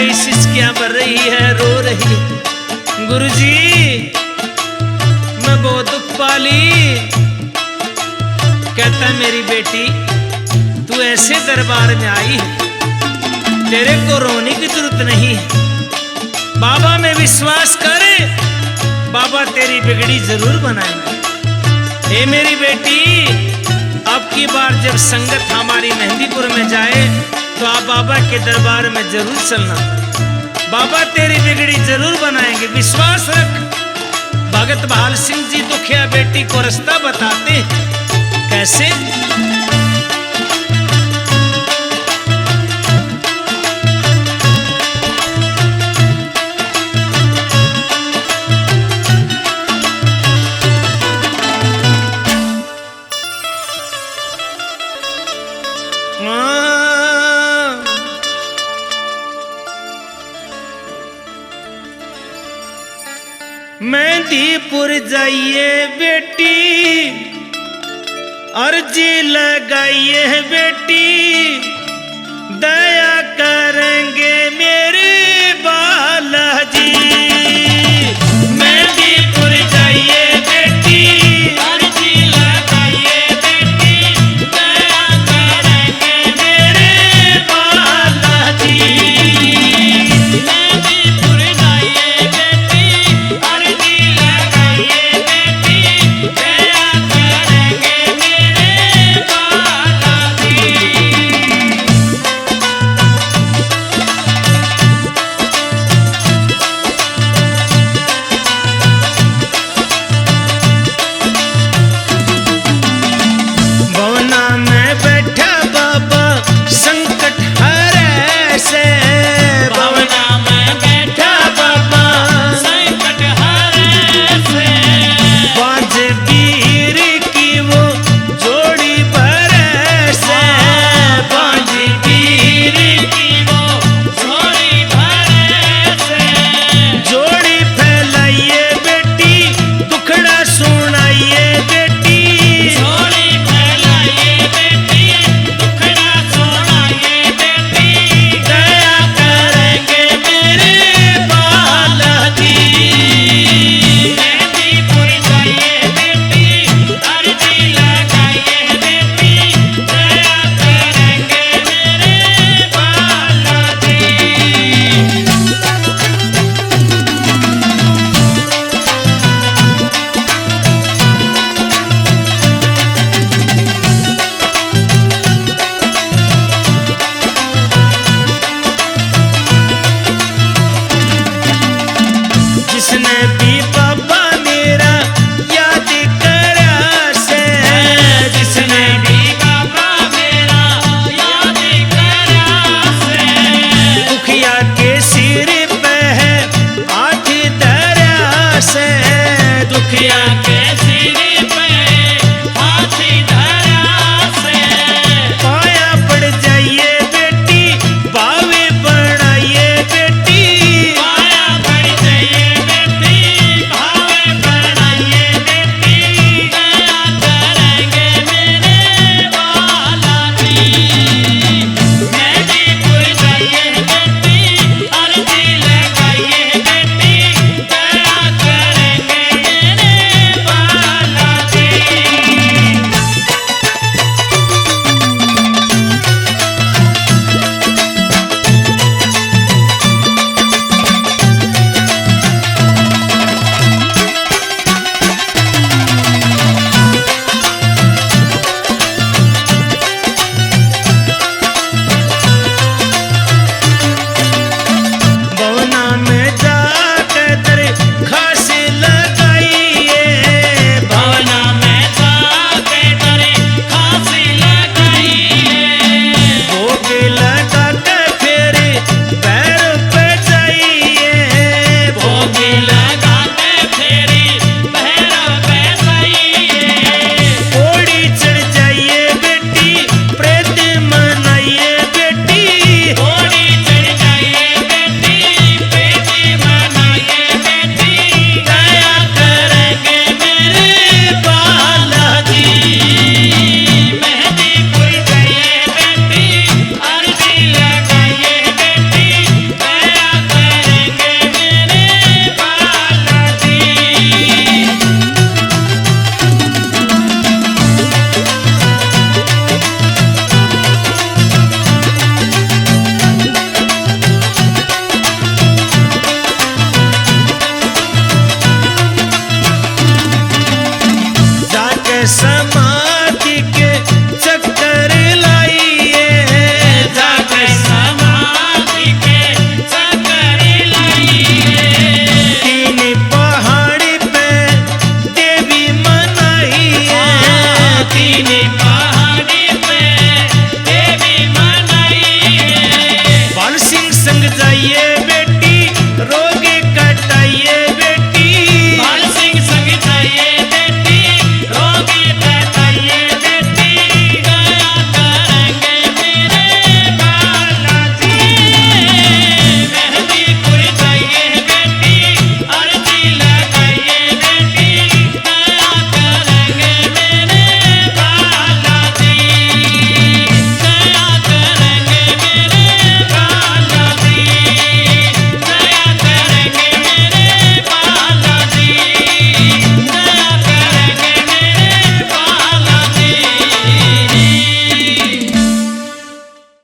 गई, सिसकियां भर रही है, रो रही। गुरुजी मैं बहुत दुख पाली। कहता मेरी बेटी तू ऐसे दरबार में आई है, तेरे को रोने की जरूरत नहीं है। बाबा में विश्वास कर, बाबा तेरी बिगड़ी जरूर बनाएंगे। ए मेरी बेटी, अब की बार जब संगत हमारी मेहंदीपुर में जाए तो आप बाबा के दरबार में जरूर चलना। बाबा तेरी बिगड़ी जरूर बनाएंगे, विश्वास रख। भगत बहाल सिंह जी दुखिया बेटी को रास्ता बताते कैसे। मेहंदीपुर जाइए बेटी, अर्जी लगाइए बेटी,